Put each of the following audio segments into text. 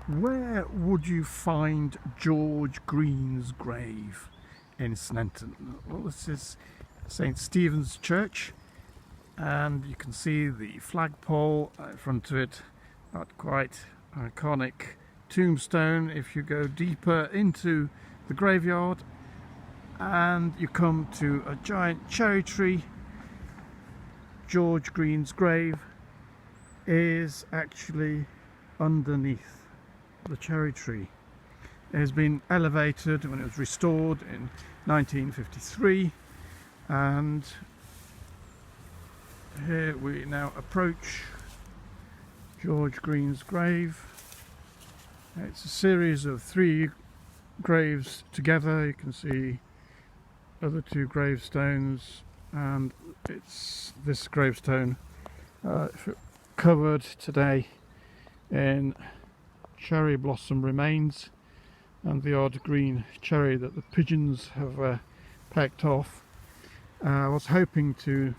Where would you find George Greene's grave in Sneinton? Well, this is St Stephen's Church, and you can see the flagpole in front of it, that quite iconic tombstone. If you go deeper into the graveyard and you come to a giant cherry tree, George Greene's grave is actually underneath the cherry tree. It has been elevated when it was restored in 1953, and here we now approach George Greene's grave. It's a series of 3 graves together. You can see other 2 gravestones, and it's this gravestone covered today in cherry blossom remains and the odd green cherry that the pigeons have pecked off. I was hoping to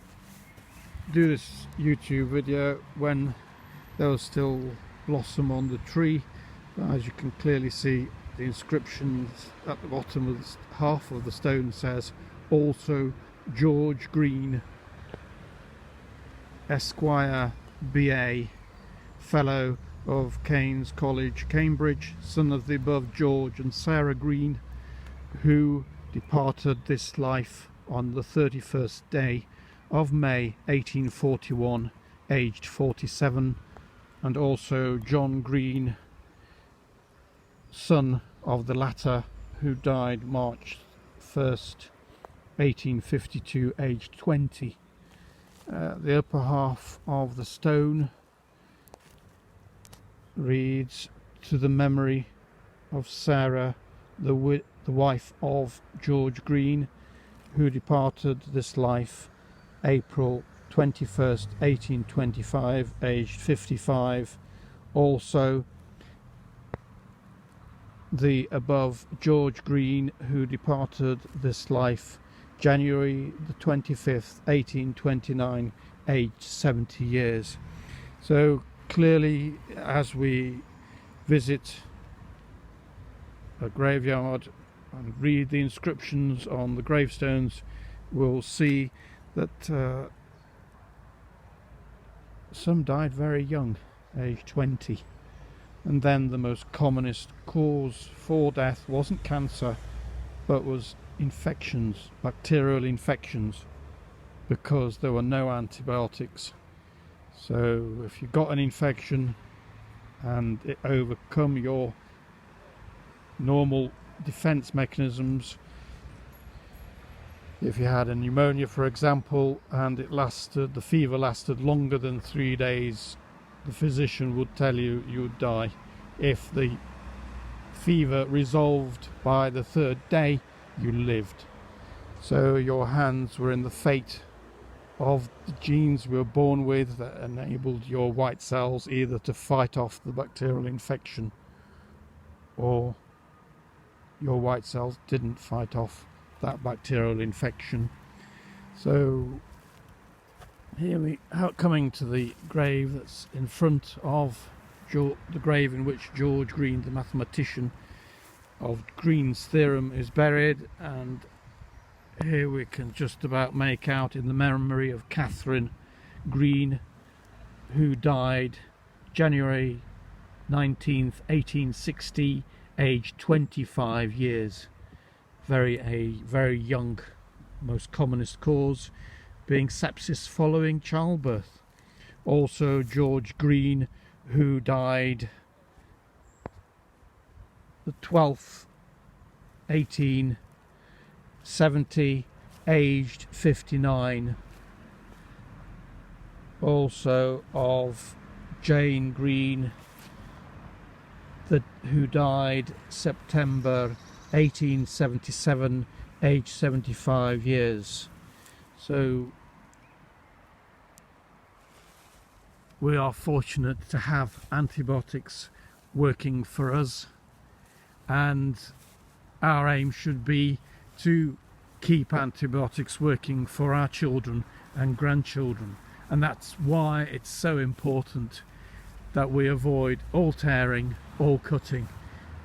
do this YouTube video when there was still blossom on the tree, but as you can clearly see, the inscriptions at the bottom of half of the stone says also George Greene, Esquire, BA, Fellow of King's College, Cambridge, son of the above George and Sarah Greene, who departed this life on the 31st day of May 1841, aged 47, and also John Greene, son of the latter, who died March 1st, 1852, aged 20. The upper half of the stone reads, "To the memory of Sarah, the wife of George Greene, who departed this life April 21st, 1825, aged 55. Also the above George Greene, who departed this life January the 25th, 1829, aged 70 years. So clearly, as we visit a graveyard and read the inscriptions on the gravestones, we'll see that some died very young, aged 20. And then the most commonest cause for death wasn't cancer, but was infections, bacterial infections, because there were no antibiotics. So if you got an infection and it overcome your normal defense mechanisms, if you had a pneumonia for example and the fever lasted longer than 3 days, the physician would tell you you would die. If the fever resolved by the 3rd day, you lived. So your hands were in the fate of the genes we were born with that enabled your white cells either to fight off the bacterial infection, or your white cells didn't fight off that bacterial infection. So here we are coming to the grave that's in front of the grave in which George Greene, the mathematician of Greene's theorem, is buried, and here we can just about make out in the memory of Catherine Greene, who died January 19th, 1860, aged 25 years. Very young. Most commonest cause being sepsis following childbirth. Also George Greene, who died the 12th, 1870, aged 59. Also of Jane Greene, who died September 1877, aged 75 years. So we are fortunate to have antibiotics working for us, and our aim should be to keep antibiotics working for our children and grandchildren, and that's why it's so important that we avoid all tearing all cutting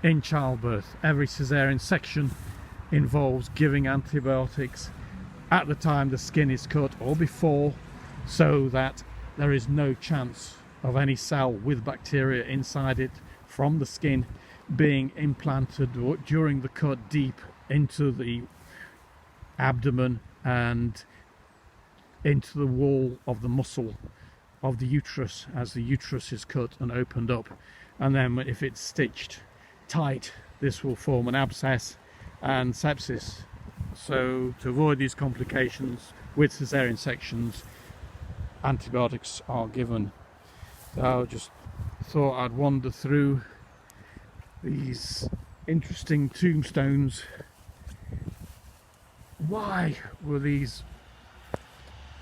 in childbirth. Every cesarean section involves giving antibiotics at the time the skin is cut or before, so that there is no chance of any cell with bacteria inside it from the skin being implanted during the cut deep into the abdomen and into the wall of the muscle of the uterus as the uterus is cut and opened up. And then if it's stitched tight, this will form an abscess and sepsis. So to avoid these complications with cesarean sections, antibiotics are given. So I just thought I'd wander through these interesting tombstones. Why were these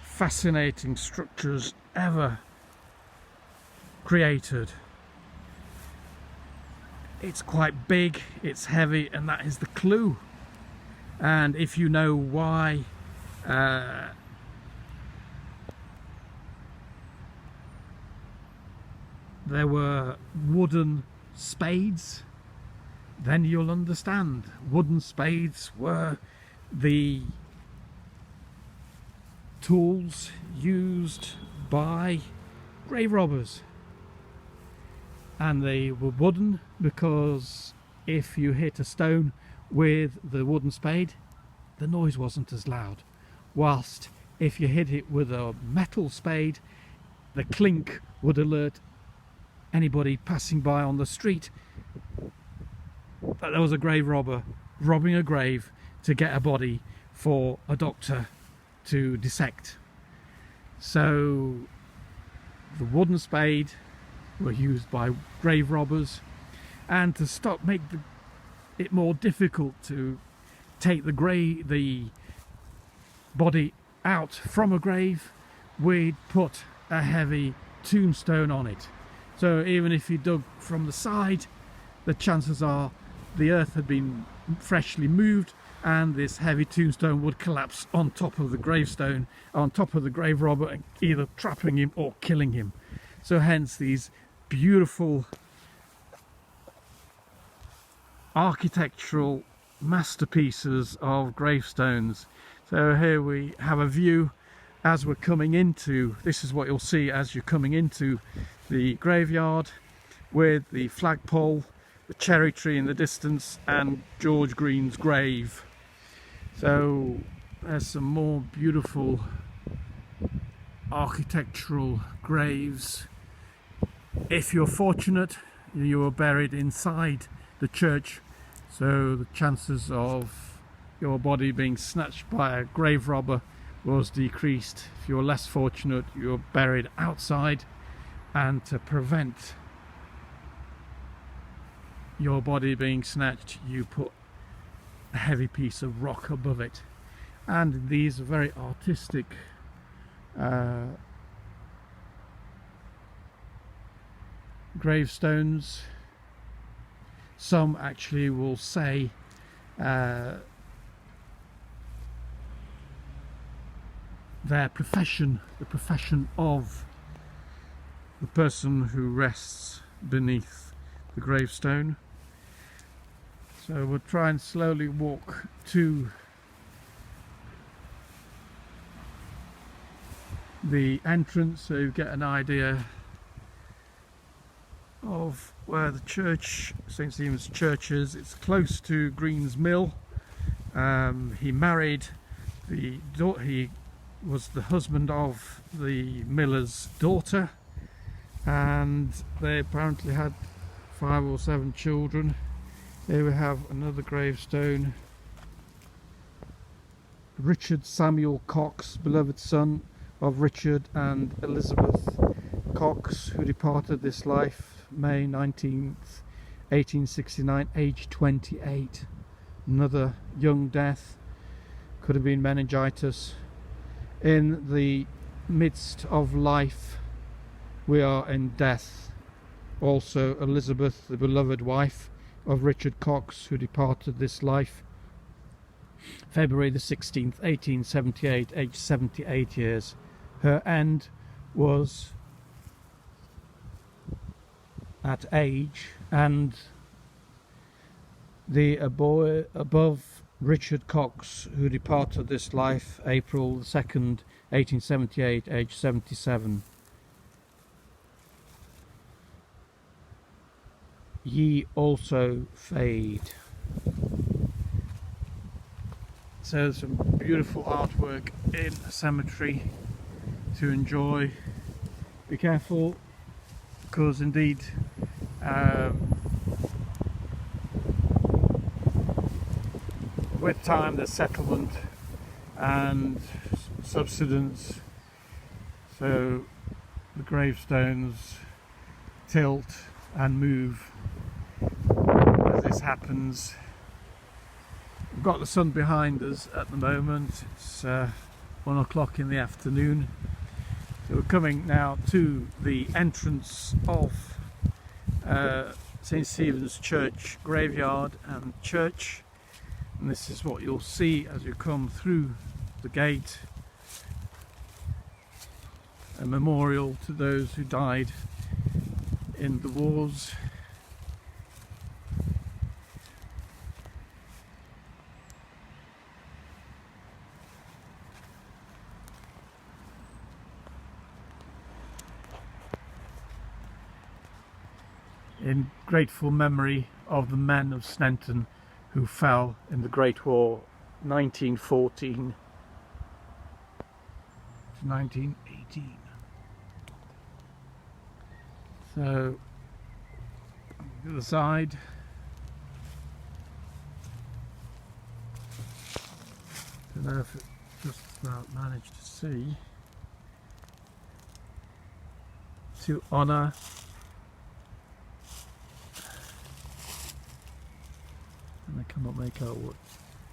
fascinating structures ever created? It's quite big, it's heavy, and that is the clue. And if you know why there were wooden spades, then you'll understand. Wooden spades were the tools used by grave robbers, and they were wooden because if you hit a stone with the wooden spade, the noise wasn't as loud, whilst if you hit it with a metal spade, the clink would alert anybody passing by on the street that there was a grave robber robbing a grave to get a body for a doctor to dissect. So the wooden spade were used by grave robbers, and to make it more difficult to take the body out from a grave, we'd put a heavy tombstone on it. So even if you dug from the side, the chances are the earth had been freshly moved and this heavy tombstone would collapse on top of the gravestone, on top of the grave robber, either trapping him or killing him. So hence these beautiful architectural masterpieces of gravestones. So here we have a view as we're coming into, this is what you'll see as you're coming into the graveyard, with the flagpole, the cherry tree in the distance, and George Greene's grave. So there's some more beautiful architectural graves. If you're fortunate, you were buried inside the church, so the chances of your body being snatched by a grave robber was decreased. If you're less fortunate, you're buried outside, and to prevent your body being snatched, you put a heavy piece of rock above it. And these are very artistic gravestones. Some actually will say their profession, the profession of the person who rests beneath the gravestone. So we'll try and slowly walk to the entrance so you get an idea of where the church, St Stephen's Church, is. It's close to Greene's mill. He married he was the husband of the miller's daughter, and they apparently had 5 or 7 children. Here we have another gravestone. Richard Samuel Cox, beloved son of Richard and Elizabeth Cox, who departed this life May 19th, 1869, aged 28. Another young death, could have been meningitis. In the midst of life, we are in death. Also Elizabeth, the beloved wife of Richard Cox, who departed this life February the 16th, 1878, aged 78 years. Her end was at age And the above Richard Cox, who departed this life April the 2nd, 1878, aged 77. Ye also fade. So some beautiful artwork in a cemetery to enjoy. Be careful, because indeed with time there's settlement and subsidence, so the gravestones tilt and move as this happens. We've got the sun behind us at the moment. It's 1 o'clock in the afternoon. So we're coming now to the entrance of St. Stephen's Church graveyard and church, and this is what you'll see as you come through the gate. A memorial to those who died in the wars. In grateful memory of the men of Sneinton who fell in the Great War 1914 to 1918. So, on the other side, I don't know if it just about managed to see, to honour and I cannot make out what,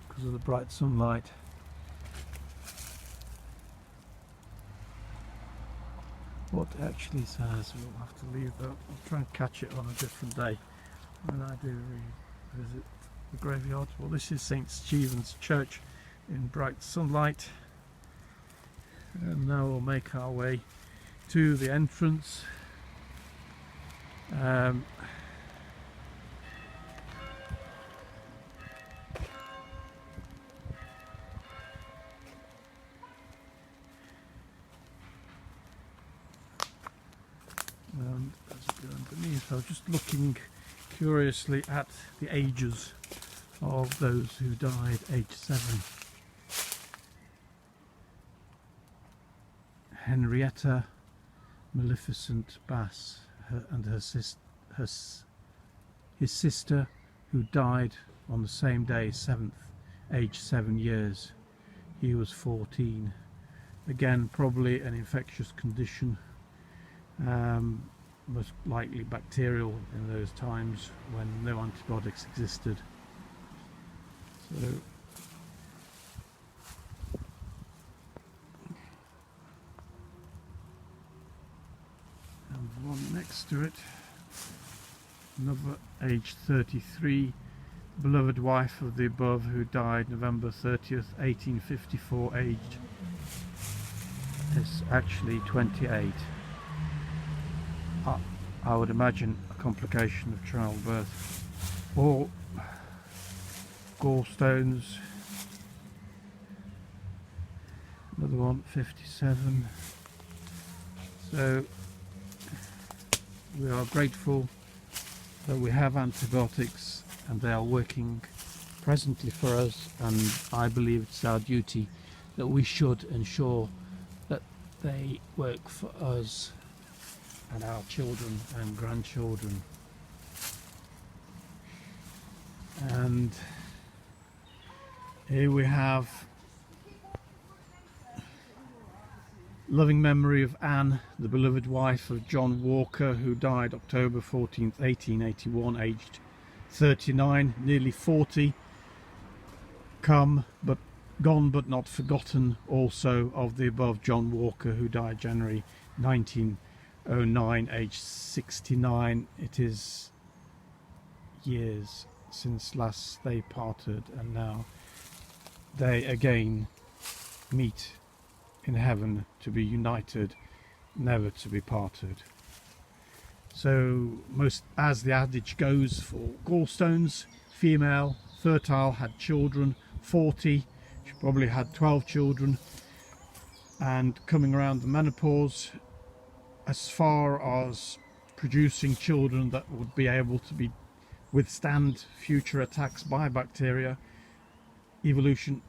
because of the bright sunlight. What it actually says. We'll have to leave that. I'll try and catch it on a different day when I do revisit the graveyard. Well, this is St. Stephen's Church in bright sunlight, and now we'll make our way to the entrance. And as we go underneath, I was just looking curiously at the ages of those who died aged 7. Henrietta Maleficent Bass and his sister, who died on the same day, 7th, aged 7 years. He was 14. Again, probably an infectious condition. Most likely bacterial in those times when no antibiotics existed. So and the one next to it, another aged 33, beloved wife of the above, who died November 30th, 1854, aged is actually 28. I would imagine a complication of childbirth, or gallstones. Another one, 57. So we are grateful that we have antibiotics and they are working presently for us, and I believe it's our duty that we should ensure that they work for us and our children and grandchildren. And here we have loving memory of Anne, the beloved wife of John Walker, who died October 14th, 1881, aged 39, nearly 40. Gone but not forgotten also of the above John Walker, who died January 1909, aged 69. It is years since last they parted, and now they again meet in heaven to be united, never to be parted. So most, as the adage goes for gallstones, female, fertile, had children, 40, she probably had 12 children, and coming around the menopause, as far as producing children that would be able to withstand future attacks by bacteria, evolution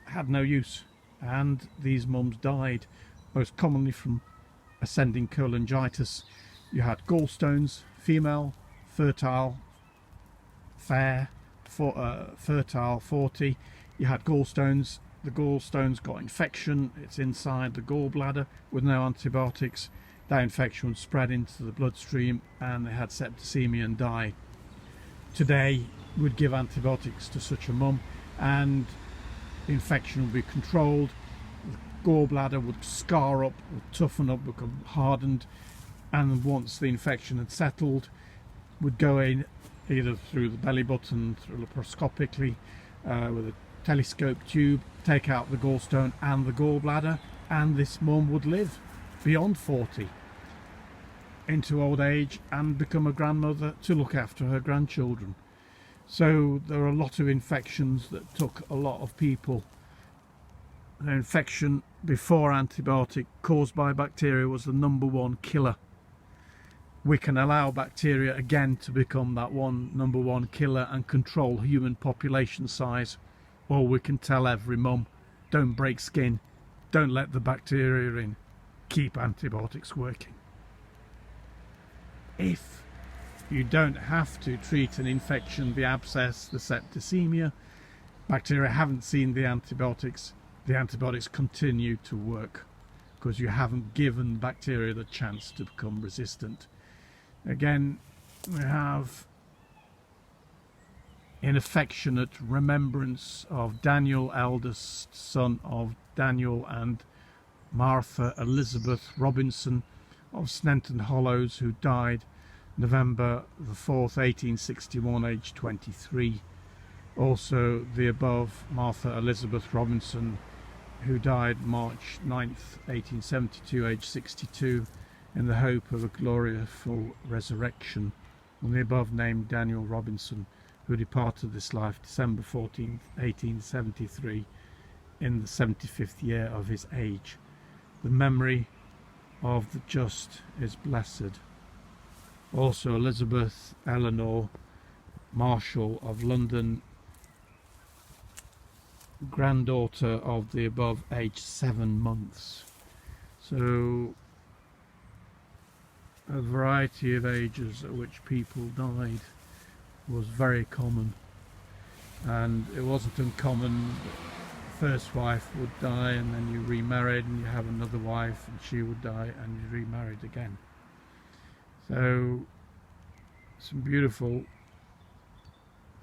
had no use, and these mums died most commonly from ascending cholangitis. You had gallstones, female, fertile, fair, fertile, 40. You had gallstones. The gallstones got infection. It's inside the gallbladder with no antibiotics. That infection would spread into the bloodstream, and they had septicemia and died. Today, we'd give antibiotics to such a mum, and the infection would be controlled. The gallbladder would scar up, would toughen up, become hardened, and once the infection had settled, would go in either through the belly button, through laparoscopically, with a telescope tube, take out the gallstone and the gallbladder, and this mum would live beyond 40 into old age and become a grandmother to look after her grandchildren. So there are a lot of infections that took a lot of people. The infection before antibiotic caused by bacteria was the #1 killer. We can allow bacteria again to become that #1 killer and control human population size, or we can tell every mum, don't break skin, don't let the bacteria in, keep antibiotics working. If you don't have to treat an infection, the abscess, the septicemia, bacteria haven't seen the antibiotics continue to work because you haven't given bacteria the chance to become resistant. Again, we have in affectionate remembrance of Daniel, eldest son of Daniel and Martha Elizabeth Robinson of Sneinton Hollows, who died November the 4th, 1861, aged 23. Also the above Martha Elizabeth Robinson, who died March 9th, 1872, aged 62, in the hope of a gloriful resurrection. And the above named Daniel Robinson, who departed this life December 14th, 1873, in the 75th year of his age. The memory of the just is blessed. Also Elizabeth Eleanor Marshall of London, granddaughter of the above, aged 7 months. So a variety of ages at which people died was very common, and it wasn't uncommon that the first wife would die and then you remarried and you have another wife and she would die and you remarried again. So some beautiful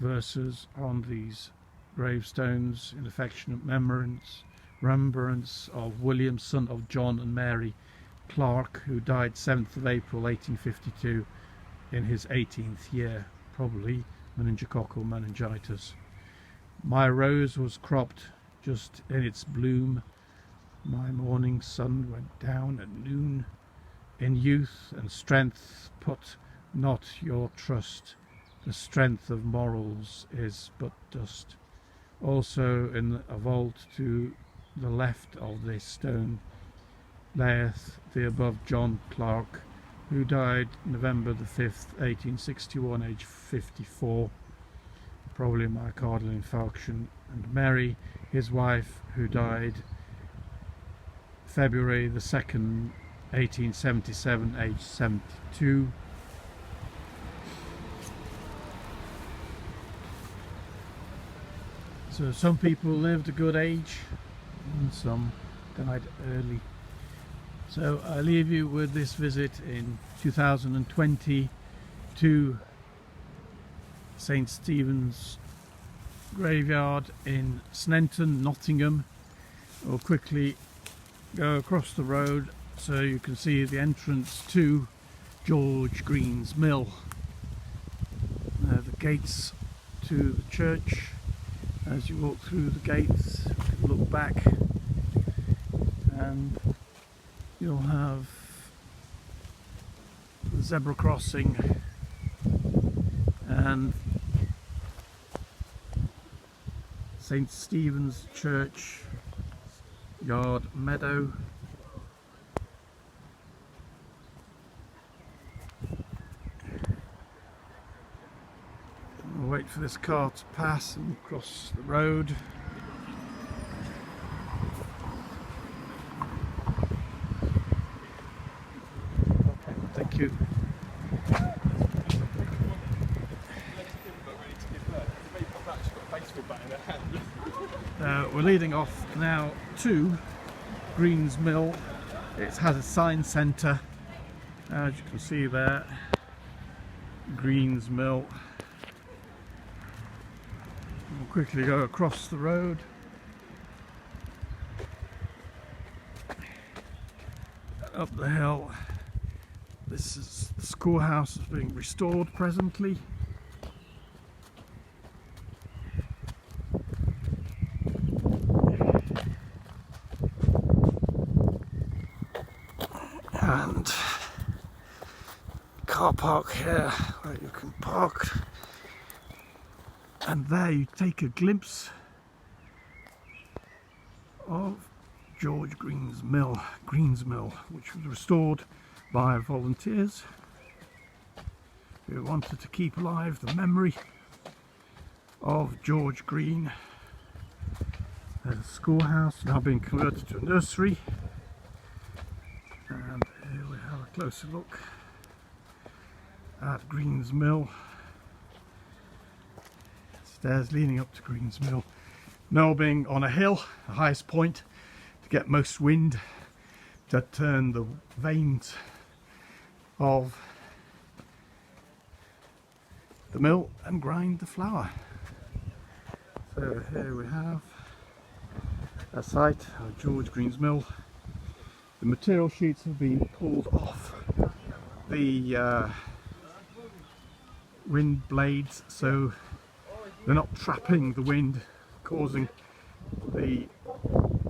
verses on these gravestones in affectionate remembrance of William, son of John and Mary Clark, who died 7th of April 1852 in his 18th year, probably meningococcal meningitis. My rose was cropped just in its bloom, my morning sun went down at noon. In youth and strength put not your trust, the strength of morals is but dust. Also in a vault to the left of this stone layeth the above John Clark, who died November the 5th, 1861, aged 54, probably myocardial infarction, and Mary, his wife, who died February the 2nd, 1877, aged 72. So some people lived a good age and some died early. So I leave you with this visit in 2020 to St. Stephen's graveyard in Sneinton, Nottingham. We'll quickly go across the road so you can see the entrance to George Greene's mill. The gates to the church. As you walk through the gates, you can look back and you'll have the zebra crossing and St. Stephen's Church yard meadow. We'll wait for this car to pass and cross the road. Thank you. We're leading off now to Greene's Mill. It has a sign centre, as you can see there, Greene's Mill. We'll quickly go across the road. Up the hill. This is the schoolhouse is being restored presently. And car park here where you can park, and there you take a glimpse of George Greene's Mill, which was restored by volunteers who wanted to keep alive the memory of George Greene. There's a schoolhouse now being converted to a nursery, and here we have a closer look at Greene's Mill. Stairs leading up to Greene's Mill. Mill being on a hill, the highest point, to get most wind to turn the veins of the mill and grind the flour. So here we have a site of George Greene's Mill. The material sheets have been pulled off the wind blades, so they're not trapping the wind, causing the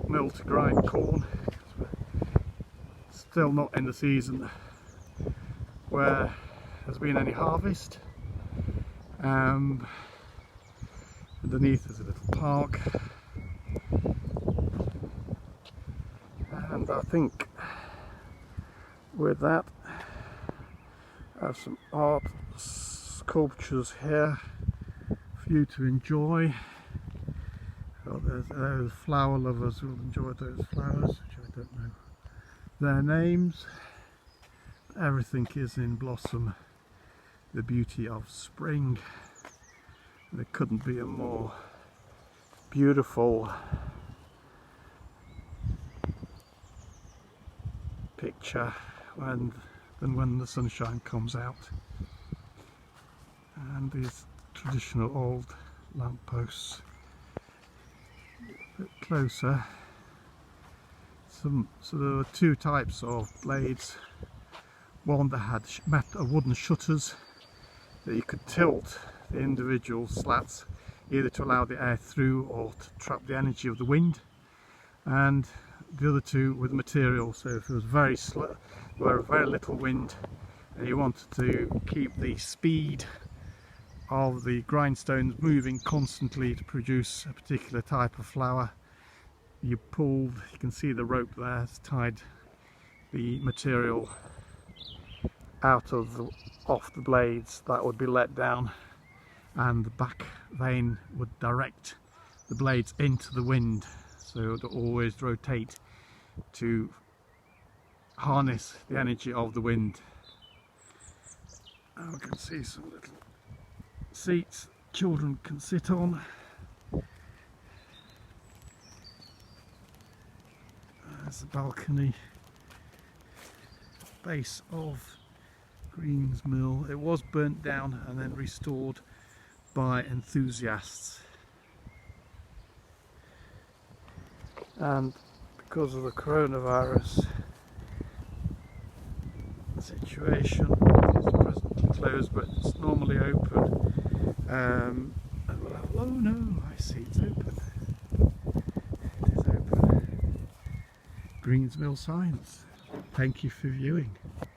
mill to grind corn. Still not in the season where there's been any harvest. Underneath is a little park, and I think with that I have some art sculptures here for you to enjoy. Oh, there's flower lovers who will enjoy those flowers, which I don't know their names. Everything is in blossom, the beauty of spring. There couldn't be a more beautiful picture than when the sunshine comes out. And these traditional old lampposts. A bit closer. So there were two types of blades. One that had wooden shutters that you could tilt the individual slats, either to allow the air through or to trap the energy of the wind, and the other two with material. So if it was very little wind and you wanted to keep the speed of the grindstones moving constantly to produce a particular type of flour, you can see the rope there has tied the material off the blades. That would be let down, and the back vane would direct the blades into the wind, so it would always rotate to harness the energy of the wind. Now we can see some little seats children can sit on. There's the balcony base of Greene's Mill. It was burnt down and then restored by enthusiasts, and because of the coronavirus situation it is presently closed, but it's normally open. Oh no, I see it's open. It is open. Greene's Mill signs. Thank you for viewing.